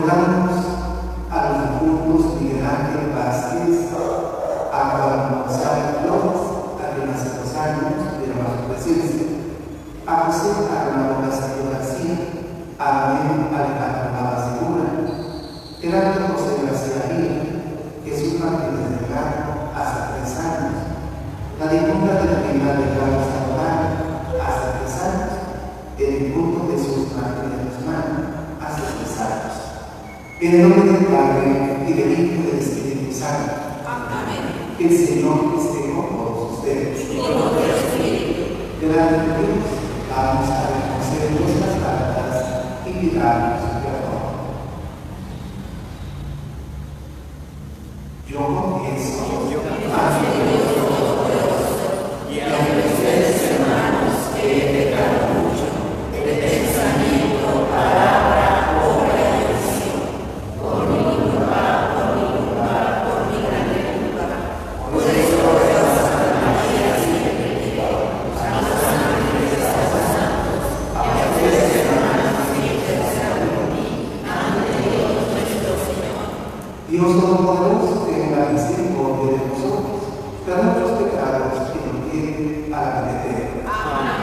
Recordamos a los difuntos Miguel Ángel Vázquez, a Juan González Flores, a quien hace 2 años dieron a su presencia, a José Arnaldo Castillo García, a Abel Alejandro Navas de Luna, Gerardo José García Villa, Jesús Martínez Delgado, hasta 3 años, la difunta de la Trinidad de Carlos Sandoval, hasta 3 años, el difunto Jesús Martínez Guzmán, hasta 3 años. En el nombre del Padre, y del Hijo y del Espíritu Santo. Amén. Que el Señor esté con todos ustedes. Y con tu espíritu. Delante de Dios, vamos a reconocer nuestras faltas y pidarnos perdón. Yo confieso ante Dios Todopoderoso y ante ustedes, hermanos, que he pecado mucho de pensamiento, palabra, obra y omisión, por mi culpa, por mi grande culpa. Por eso ruego a Santa María, siempre que a los ángeles de los santos, y a ustedes, hermanos, que intercedan por mí, ante Dios nuestro Señor. Dios Todopoderoso, tenga misericordia de nosotros, de nuestros pecados y nos lleve a la vida eterna. Amén.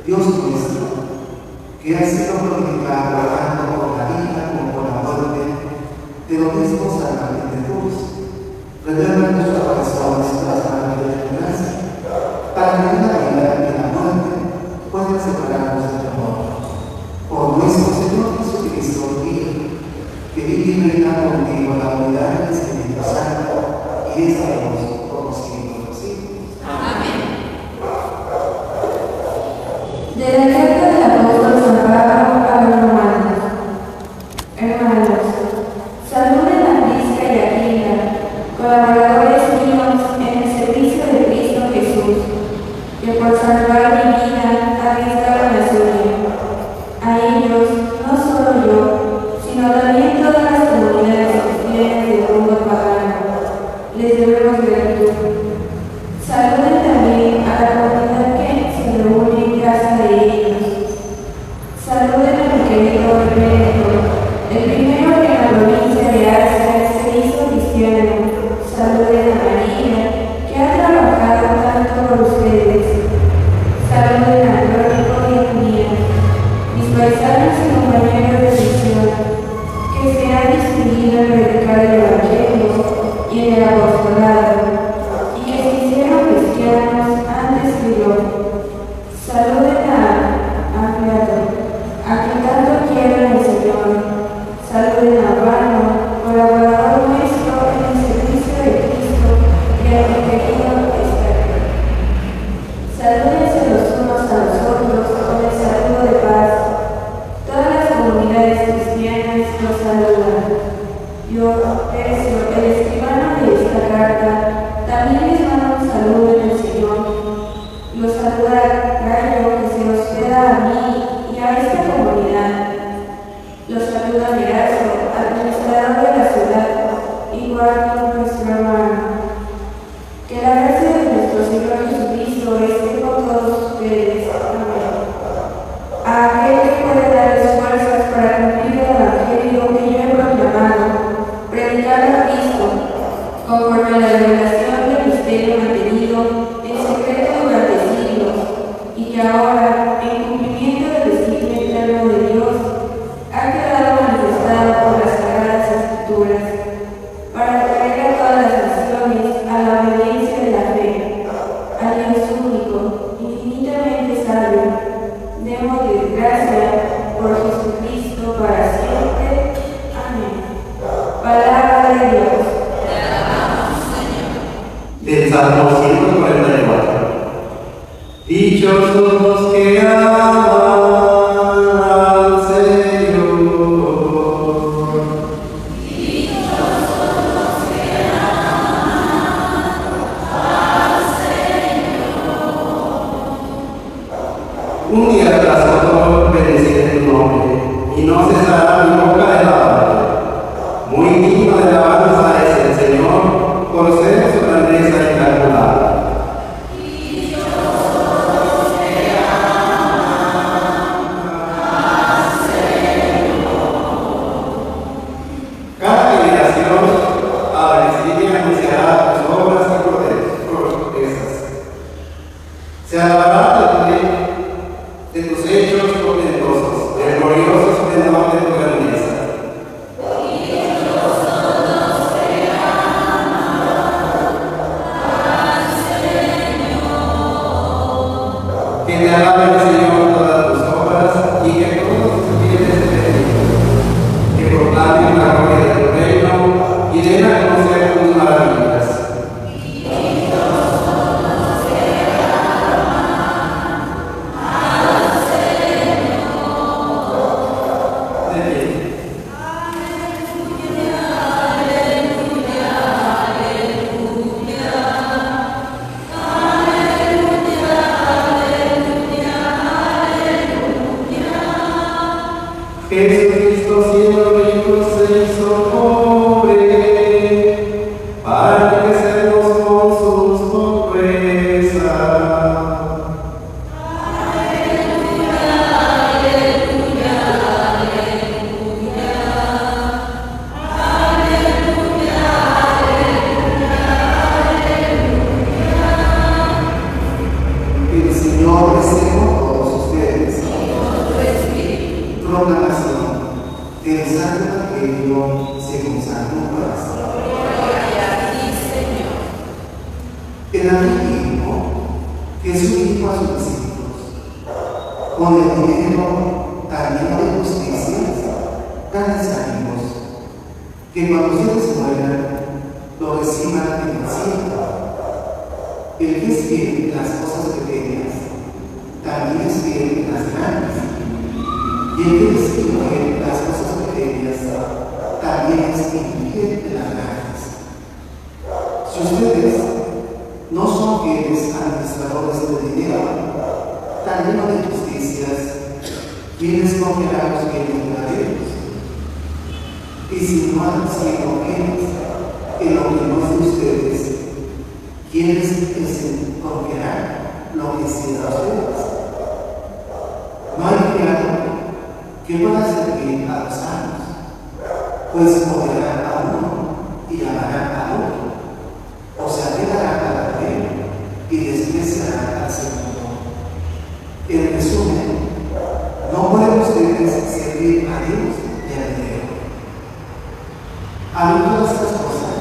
Dios nuestro, que has sido glorificado tanto por la vida como por la muerte de lo mismo San Martín de Tours, renueva nuestros corazones tras la vida de tu gracia, para que en la vida y en la muerte puedan separarnos de tu amor. Por nuestro Señor Jesucristo, Hijo, que vive y reina contigo en la unidad del Espíritu Santo, y es Dios por los siglos de los siglos. Amén. De la carta del apóstol San Pablo a los romanos. Hermanos, saluden a Prisca y Aquila, colaboradores míos en el servicio de Cristo Jesús, que por salvar mi vida arriesgaron la suya. A ellos, no solo yo, sino también todas las comunidades cristianas del mundo pagano, les debemos gratitud. Saluden también a la comunidad que se reúne en casa de ellos. Saluden a mi querido Benedicto, el primero que en la provincia de Asia se hizo cristiano. Saluden a María, que ha trabajado tanto por ustedes. Saluden a Andrónico y a Julia, mis paisanos y compañeros de misión, que se han distinguido en predicar el Evangelio y en el apostolado, y que se hicieron cristianos antes que yo. Saluden a Plato, a quien tanto quiero en el Señor. Saluden a Urbano, colaborador nuestro en el servicio de Cristo, y a mi querido Esteban. Salúdense los unos a los otros con el saludo de paz. Todas las comunidades cristianas los saludan. Yo, Tercio, el escribano de esta carta, también les mando un saludo en el Señor. Los saluda Gallo, que se hospeda a mí y a esta comunidad. Los saluda Erasto, administrador de la ciudad, igual que nuestro hermano. Que la gracia de nuestro Señor Jesucristo esté con todos ustedes. Amén. A aquel que puede darles fuerzas para cumplir el Evangelio que yo he proclamado, predicar a Cristo, conforme a la revelación del misterio mantenido en secreto durante siglos, y que ahora, en cumplimiento del designio eterno de Dios, ha quedado manifestado por las Sagradas Escrituras, para traer a todas las naciones a la obediencia de la fe, a Dios único, infinitamente sabio, de modo Dichosos los que aman al Señor. Un día tras otro bendeciré tu nombre, y no cesará mi boca de alabarte. Muy digno de alabanza es el Señor, por ser su grandeza incalculable. Cada generación aborrecida anunciará tus obras y proezas. Se alabará de tus hechos portentosos, del glorioso esplendor de tu grandeza. Que te alaben, Señor, todas tus obras y que todos tus fieles te bendigan. Que proclamen la gloria de tu reino y den a conocer tus maravillas. Jesucristo siendo rico se hizo pobre para enriquecernos con sus pobrezas. El Señor esté con todos ustedes. Proclamación del Santo Evangelio según San Lucas. Gloria a ti, Señor. En aquel tiempo, Jesús dijo a sus discípulos: con el dinero tan lleno de justicias, grandes amigos, que cuando ustedes mueran, lo reciban en el cielo. El que es fiel en las cosas pequeñas, también es fiel en las grandes. Y el que es infiel en las cosas pequeñas, también es infiel en las grandes. Si ustedes no son fieles administradores del dinero, tan lleno de justicias, ¿quiénes confiarán los bienes verdaderos? Y si no han sido fieles en lo que no es de ustedes, ¿quiénes confiarán lo que sí es de ustedes? No hay criado que pueda servir a los amos, pues odiarán a uno y amarán a otro, o se apegarán al primero y despreciarán al segundo. En resumen, no pueden ustedes servir a Dios y al dinero. Al todas estas cosas,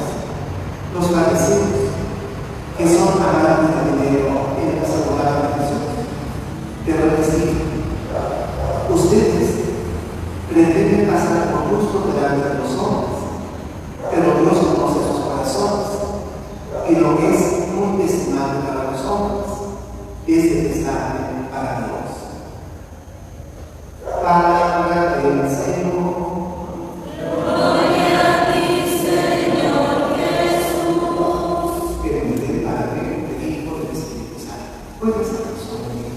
los fariseos, que son amantes del dinero en la saludable de Jesús, pero les digo: ustedes pretenden pasar por justo delante de los hombres, pero Dios conoce sus corazones, y lo que es muy estimable para los hombres es detestable para Dios. Palabra del Señor. Gloria a ti, Señor Jesús. Que en el Padre, del Hijo y del Espíritu Santo. Puedes estar conmigo.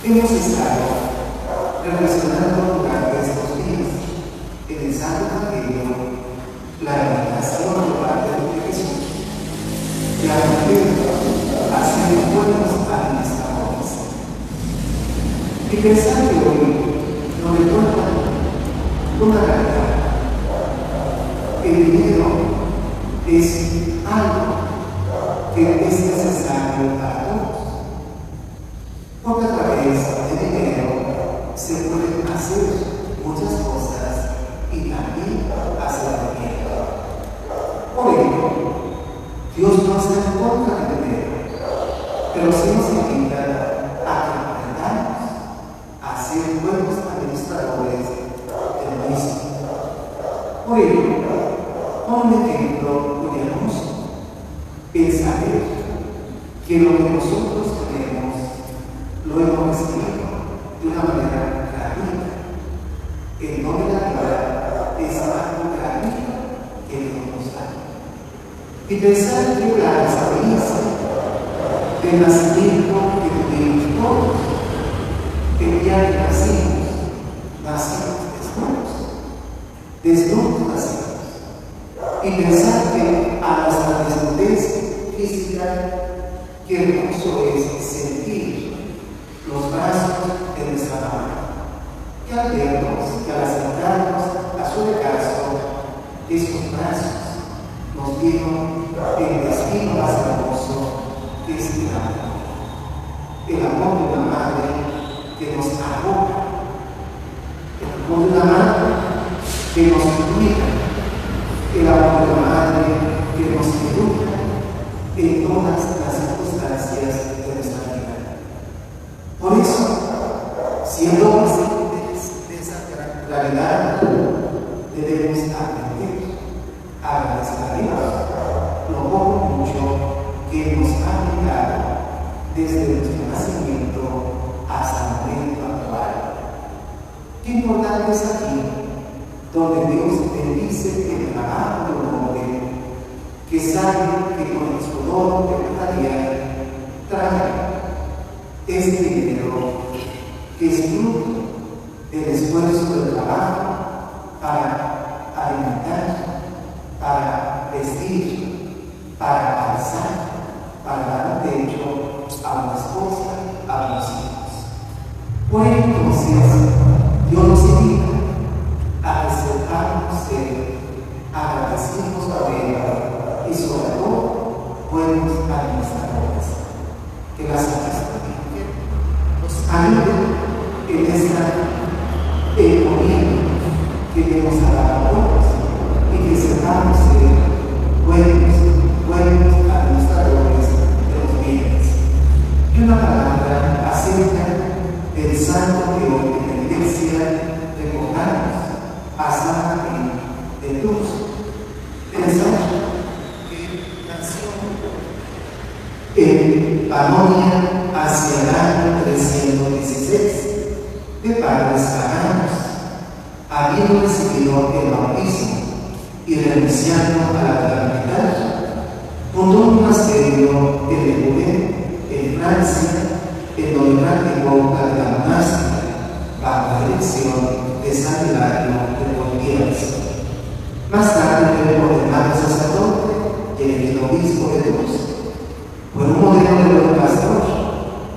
Hemos estado reflexionando durante estos días en el Santo Evangelio la invitación de parte de Jesús de aprender a ser buenos administradores. Y pensar que hoy nos recuerda una realidad: el dinero es algo que es necesario para todos, porque a través del dinero se pueden hacer muchas cosas y también hacer bien. Por ello, Dios no está en contra del dinero, pero sí nos invita a que aprendamos a ser buenos administradores del mismo. Por ello, un ejemplo muy hermoso es saber que lo que nosotros tenemos y pensar que la experiencia del nacimiento que tuvimos todos, el día que nacimos desnudos nacimos, y pensar que a nuestra desnudez física, que hermoso es sentir los brazos de nuestra madre, que al vernos, que al acercarnos a su regazo, esos brazos nos dieron el destino más hermoso que es el amor de una madre que nos arroja, el amor de una madre que nos cuida, el amor de una madre que nos educa en todas las circunstancias de nuestra vida. Por eso, siendo conscientes de esa claridad, debemos aprender a agradecer a Dios lo poco mucho que nos ha brindado desde nuestro nacimiento hasta el momento actual. Qué importante es aquí, donde Dios bendice el trabajo de un hombre que sabe que con el sudor de cada día trae este dinero que es fruto del esfuerzo del trabajo para alimentar, para vestir, para calzar, para dar un techo a una esposa, a los hijos. Por entonces, Dios nos invita a acercarnos a Él, agradecidos a Él y sobre todo, buenos administradores. Que la Santa Escritura nos ayude en esta encomienda que Dios ha dado a todos y que sepamos ser buenos administradores de los bienes. Y una palabra acerca del santo que hoy en la iglesia recordamos a San Martín de Tours. Pensamos que nació en Panonia hacia el año 316 de padres paganos, habiendo recibido el bautismo y renunciando a la calamidad, fundó un monasterio en Ecuador, en Francia, en donde practicó la vida monástica bajo la dirección de San Hilario de Poitiers. Más tarde fue ordenado sacerdote y el obispo de Tours. Fue un modelo de buen pastor,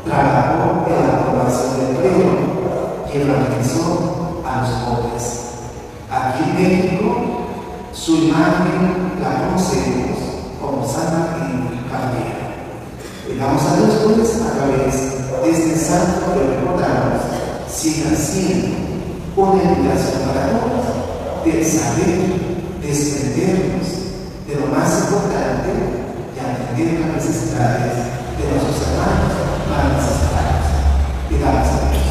trabajó en la aprobación del clero y evangelizó a los pobres. Aquí en México, su imagen la conocemos como San Martín Caballero. Y vamos a Dios pues, a través de este santo que recordamos, siga siendo una invitación para todos del saber desprendernos de lo más importante y atender las necesidades de nuestros hermanos más necesitados. Y damos a Dios.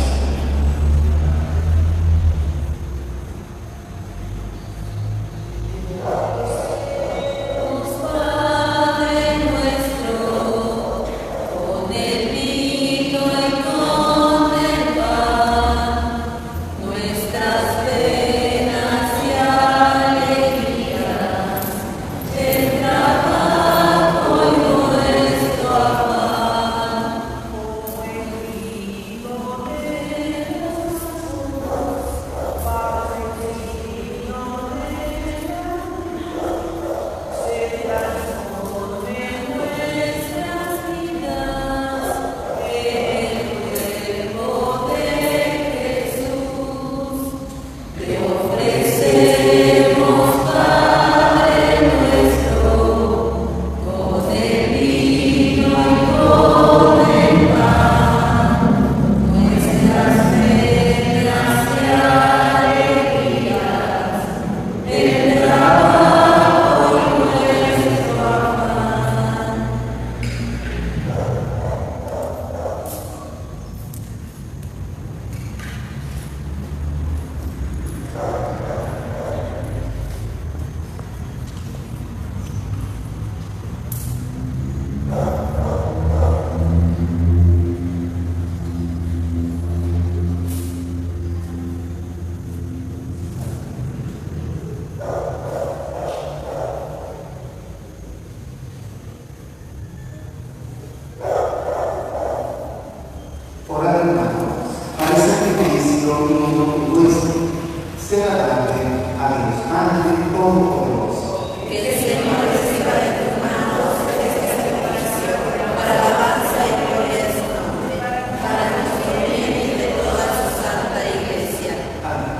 sea agradable a Dios Padre Todopoderoso. Que el Señor reciba de tus manos esta preparación para la alabanza y gloria de su nombre, para nuestro bien y de toda su santa Iglesia. Amén.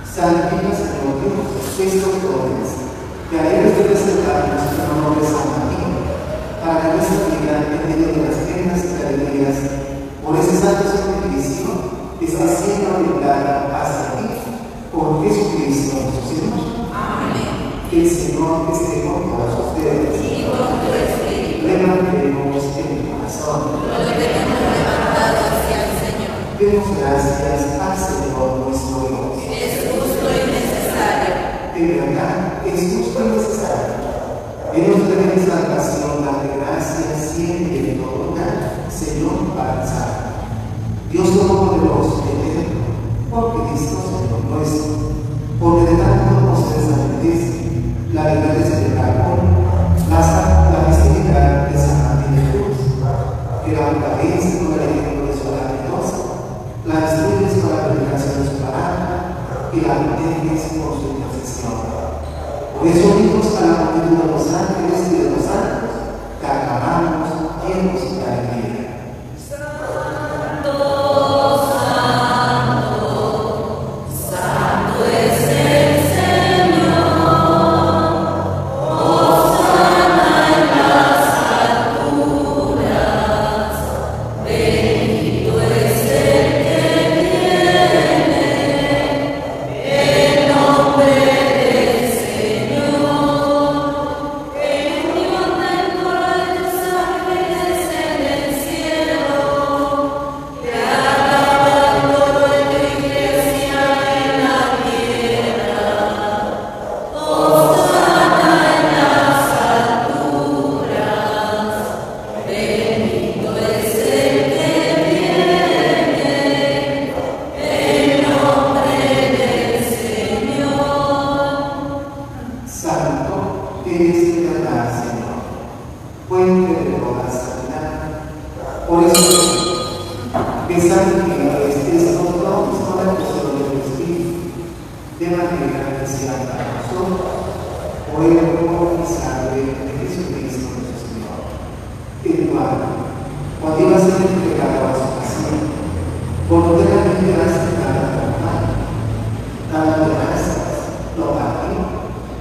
Santifica, Señor Dios, estos dones que a ellos te presentamos en honor de San Martín, para que nuestra vida, en medio de las penas y alegrías, por ese santo sacrificio, esté siendo orientada hacia ti, por Jesucristo nuestro Señor. Amén. Que el Señor esté con todos ustedes. Y con tu espíritu. Levantemos el corazón. Lo tenemos levantado hacia el Señor. Demos gracias al Señor nuestro Dios. Es justo y necesario. De verdad, es justo y necesario. En nuestra salvación, darte gracias siempre y en todo lugar, Señor Padre Santo. Dios Todopoderoso y eterno, porque Cristo, Señor nuestro, porque de tanto nos desaparece la verdad de celebrar hoy la festividad de San Martín de Cruz, que la fortalece con el ejemplo de su grandiosa, la instruyes con la predicación de su palabra y la proteges por su intercesión. Por eso unimos a la multitud de los ángeles y de los santos, que aclamamos llenos de alegría.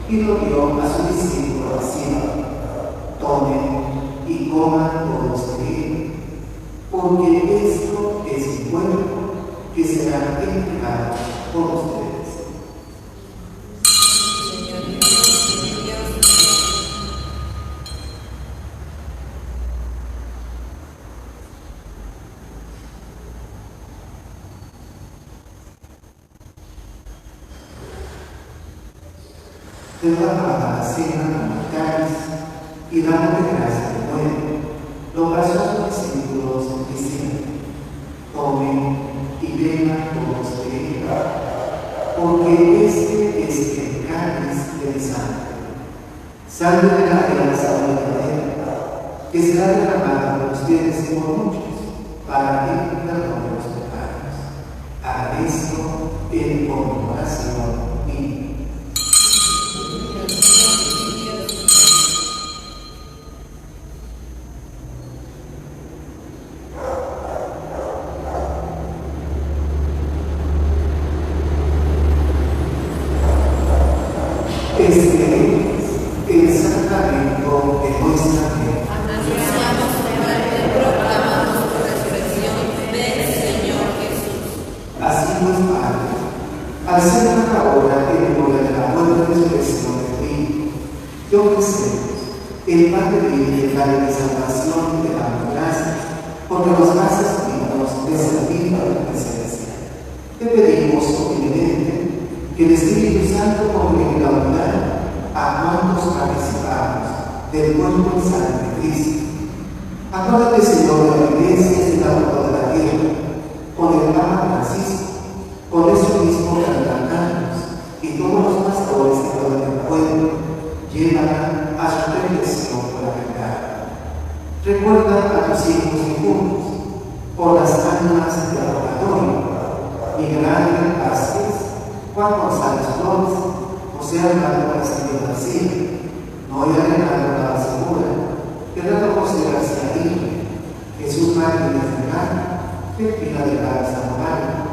Y lo dio a su discípulo diciendo: tomen y coman todos de él, porque esto es mi cuerpo que será entregado por ustedes. Te daba la cena como el cáliz y dándole gracias de nuevo, lo pasó a sus discípulos diciendo: tomen y beban todos de él, porque este es el cáliz de mi sangre, sangre de la alianza verdadera, que será derramada por ustedes y por muchos, para el perdón de los pecados. Hagan esto en conmemoración mía. Este es el sacramento de nuestra fe. Anunciamos tu muerte, proclamamos tu resurrección. Ven, Señor Jesús. Así pues, Padre, al ser ahora en memoria de la muerte y resurrección de ti, te ofrecemos el pan de vida y el pan de salvación y te damos gracias, porque nos haces dignos de servir a tu presencia. Te pedimos humildemente que el Espíritu Santo congregue la unidad a cuantos participamos del cuerpo y sangre de Cristo. Acuérdate, Señor, de la Iglesia y la de la tierra, con el Papa Francisco, con eso mismo Cardenal Carlos y todos los pastores que todo el pueblo llevan a su reflexión por la verdad. Recuerda a tus hijos y difuntos, por las almas del oratorio, Miguel Ángel Vázquez, Juan González Flores, José Armando Castillo García, Noé Alejandro La Segura, Gerardo José García Aguirre, Jesús Martínez Fernández, Delfina de Lara Zamorano,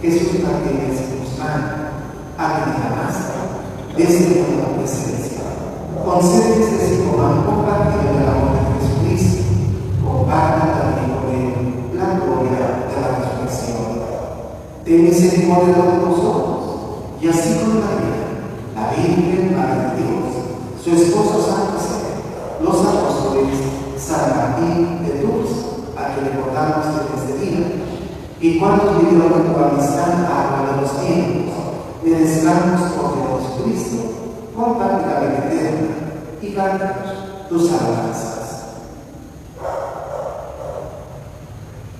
Jesús Martínez Guzmán, Ángel Mastra, desde nueva presencia. Concede este que coman compartir el amor de Jesucristo, compartan también con él la gloria de la resurrección. Ten misericordia de nosotros, y así con María, la Virgen Madre de Dios, su esposo San José, los apóstoles San Martín de Tours, a quien recordamos desde este día, y cuando vivieron en tu amistad agua de los tiempos, le deseamos por Jesucristo, comparte la vida eterna y cántanos tus alabanzas.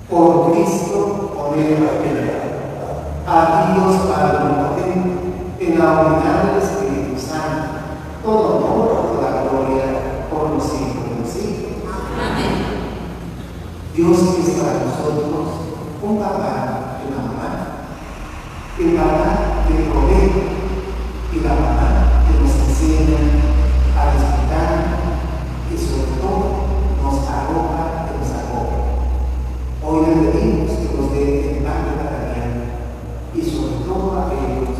Por Cristo, por él, a Dios Padre Omnipotente, en la unidad del Espíritu Santo, todo honor, toda gloria, por los siglos de los siglos. Amén. Dios que es para nosotros un papá y una mamá, el papá que provee y la mamá que nos enseña a respetar y sobre todo nos arroja y nos acoge. Hoy le pedimos que nos dé el pan de cada día y sobre todo aquellos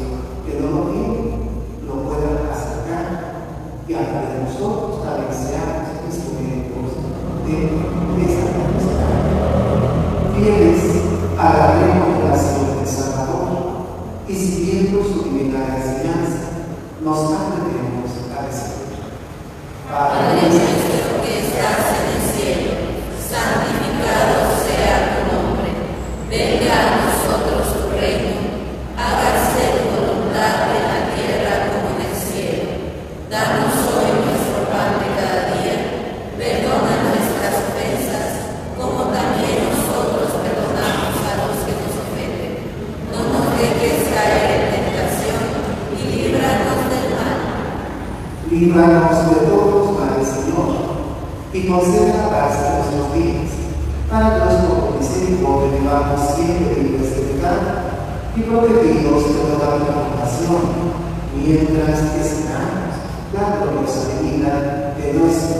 que no lo tienen lo puedan acercar y a través de nosotros también seamos instrumentos de esa felicidad. Fieles a la revelación del Salvador y siguiendo su divina enseñanza, nos atrevemos a decir: Padre nuestro que estás en el cielo, santificado sea tu nombre. Venga a nosotros tu reino. Hágase tu voluntad en la tierra como en el cielo. Danos hoy nuestro pan de cada día. Perdona nuestras ofensas, como también nosotros perdonamos a los que nos ofenden. No nos dejes caer en tentación y líbranos del mal. líbranos de todos males, Señor, y concede la paz de nuestros días, para que nuestro misericordia vivamos siempre libres de pecado y protegidos de toda preocupación, mientras esperamos la gloriosa venida de nuestro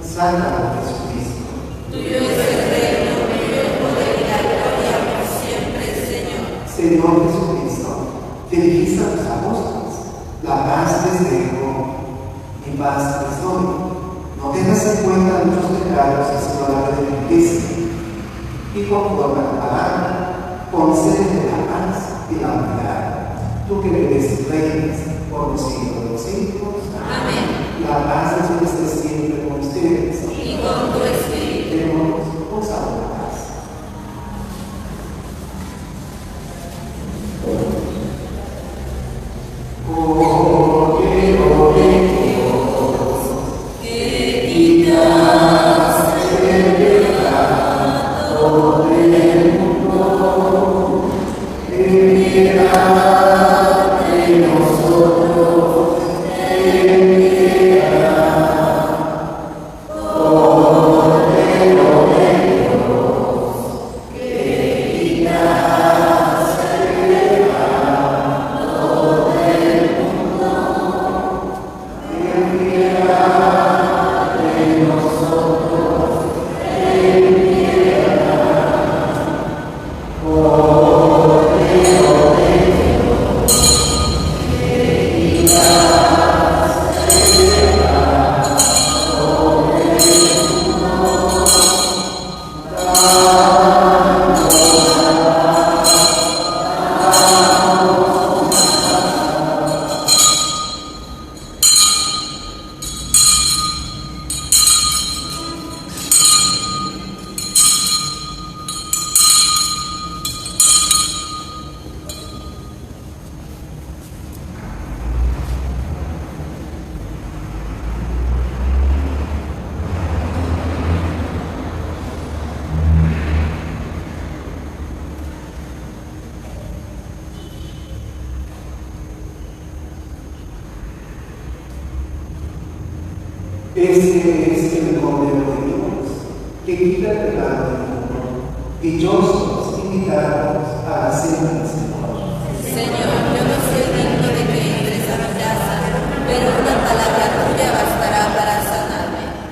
Salvador Jesucristo. Tuyo es el reino, tuyo el poder y la gloria por siempre, Señor. Señor Jesucristo, que dijiste a tus apóstoles: la paz les dejo, mi paz les doy. No tengas en cuenta nuestros pecados, sino la beneficencia. Y conforme a la palabra, concédete la paz y la unidad. Tú que vives y reinas por los siglos de los siglos. Amén. La paz de Dios esté siempre con ustedes. Y con tu espíritu. Demos un saludo de paz. Este es el Cordero de Dios, que quita el pecado del mundo. Dichosos invitados a la cena del Señor. Señor, yo no soy digno de que entres a mi casa, pero una palabra tuya bastará para sanarme.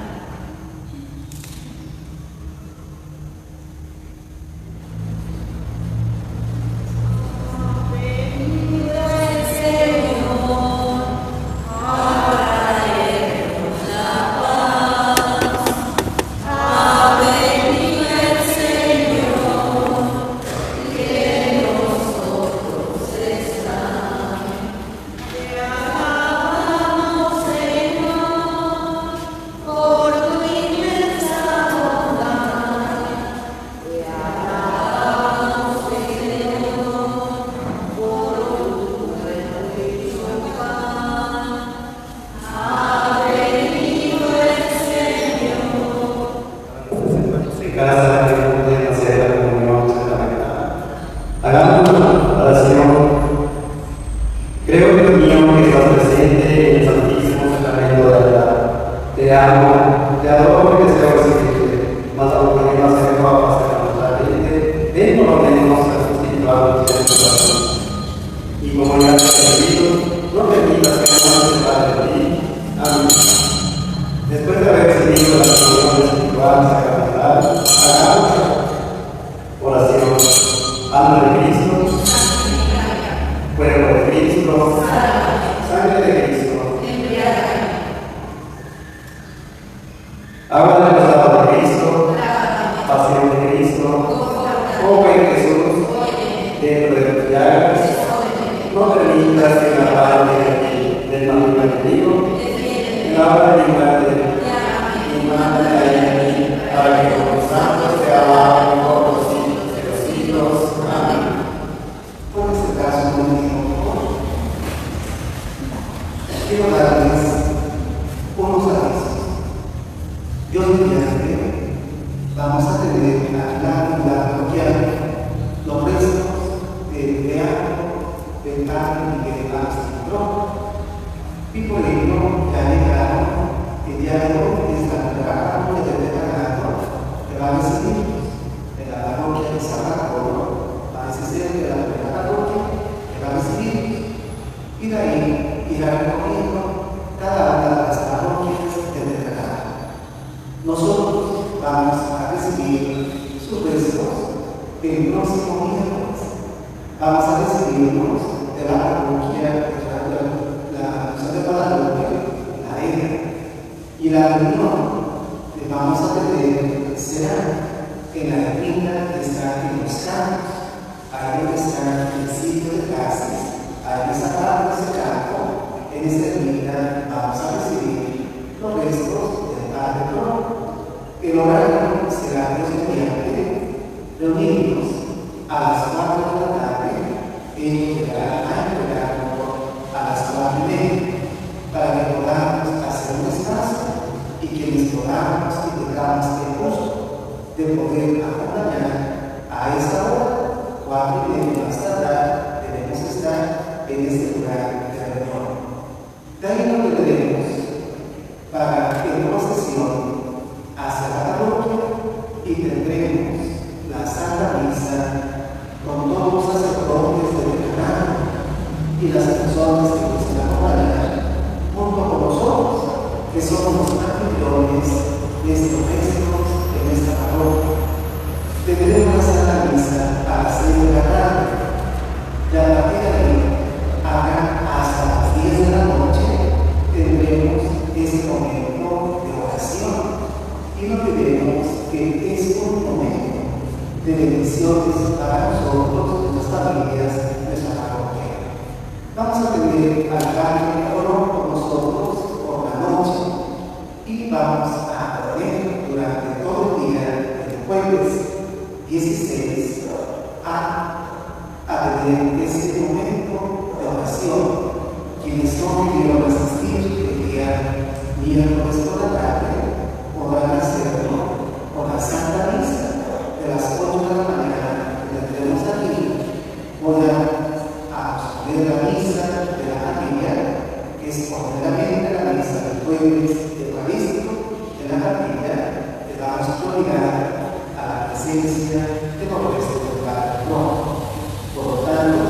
presencia de todo esto del Padre. Por lo tanto,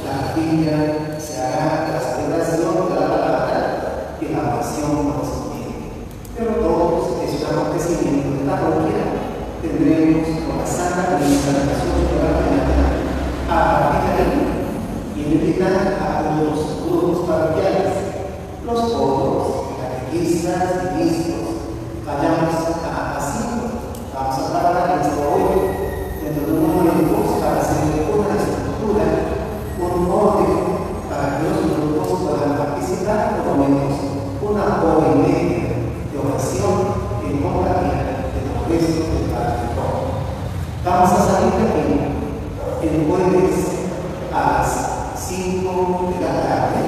la capilla se hará la celebración de la palabra y la oración correspondiente. Pero todos estos acontecimientos de la parroquia tendremos con la Santa Misa de las 8 de la mañana a partir de ahí y invitar a todos los grupos parroquiales, los coros, catequistas y ministros. Vayamos así, vamos a trabajar esto hoy dentro de un momento para hacer una estructura, un orden para que los grupos puedan participar por lo menos una hora y media de oración en compañía de los restos del Padre Todo. Vamos a salir de aquí el jueves a las 5 de la tarde.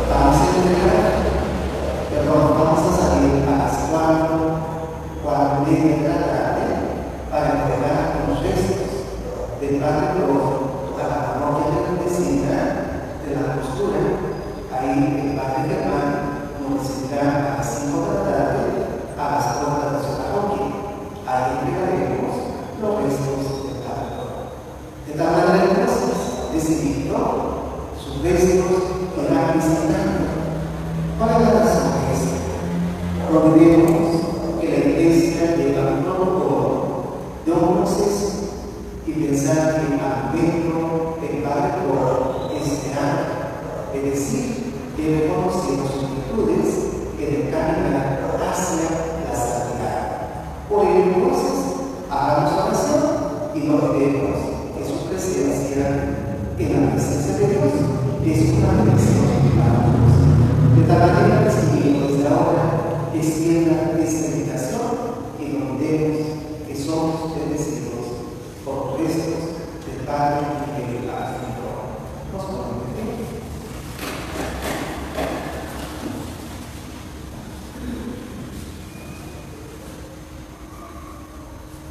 Vamos a salir a las 4:30 de la tarde para entregar los restos del Padre Todo a la parroquia de la vecina de la Postura. Ahí el Padre Germán nos recibirá a las 5 de la tarde a las puertas de su parroquia. Ahí entregaremos los restos del Padre Todo. De tal manera, entonces, decidido sus restos irán visitando. ¿Cuál es la razón de esto? Olvidemos que la Iglesia lleva un protocolo de un proceso y pensar que al momento el Padre Todo es esperar, es decir, debe conocer sus virtudes que le caminan hacia la santidad. Por ello, entonces, hagamos oración y no olvidemos que su presencia en la presencia de Dios es una bendición para nosotros. De tal manera que seguimos desde ahora extienda esta invitación y nos olvidemos que somos bendecidos por los restos del Padre y del Padre. Nos ponemos de pie.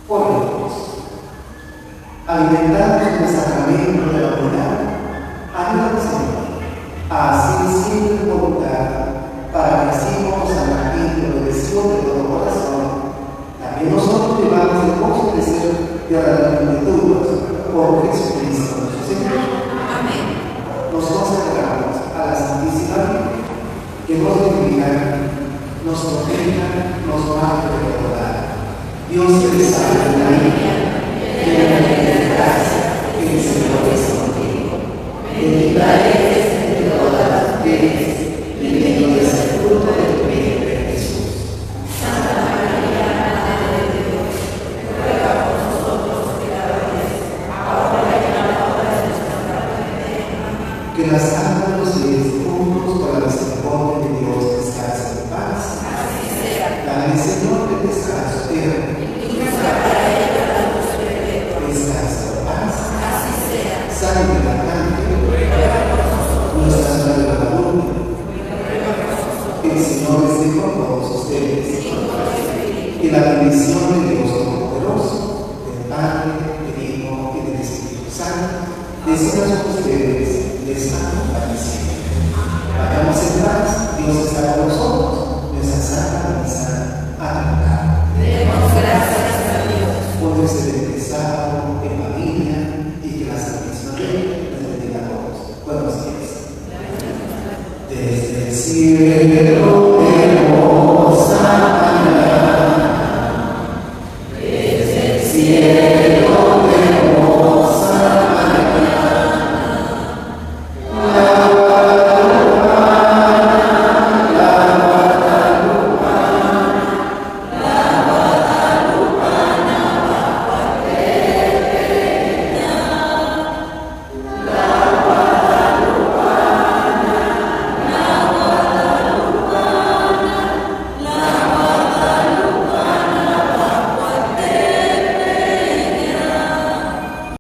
Oremos. Alimentados en el sacramento de la unidad, ayúdanos, Señor, a hacer siempre voluntad para que así como San Martín de obedeció de todo corazón, también nosotros llevamos el gozo de ser de la plenitud por Jesucristo nuestro Señor. Amén. Nos consagramos a la Santísima Virgen, que nos bendiga, nos proteja, nos guarde de verdad. Dios te salve María, llena de gracia, el Señor es contigo. Bendita eres entre todas las mujeres, y bendito es el fruto de tu vientre, Jesús. Santa María, Madre de Dios, ruega por nosotros pecadores, ahora y en la hora de nuestra muerte. Amén. Que las almas de los fieles juntos con la misericordia de Dios descansen en paz. Así sea. Dale, Señor, el descanso eterno. Ilumina para ella la luz perpetua. Descansa en paz. Así sea. Sangre de la Cante, Ruega por nosotros. Nuestra Señora de la Luna. Ruega por nosotros. El Señor esté con todos ustedes. Y con tu espíritu. Y la bendición de Dios Todopoderoso, del Padre, del Hijo y del Espíritu Santo, descienda sobre ustedes, les acompañe siempre. Vayamos en paz, Dios está con nosotros, nuestra Santa Misa ha terminado. Demos gracias a Dios. Por este sábado en familia y que la Santísima Virgen les bendiga a todos. Buenos días. Desde el cielo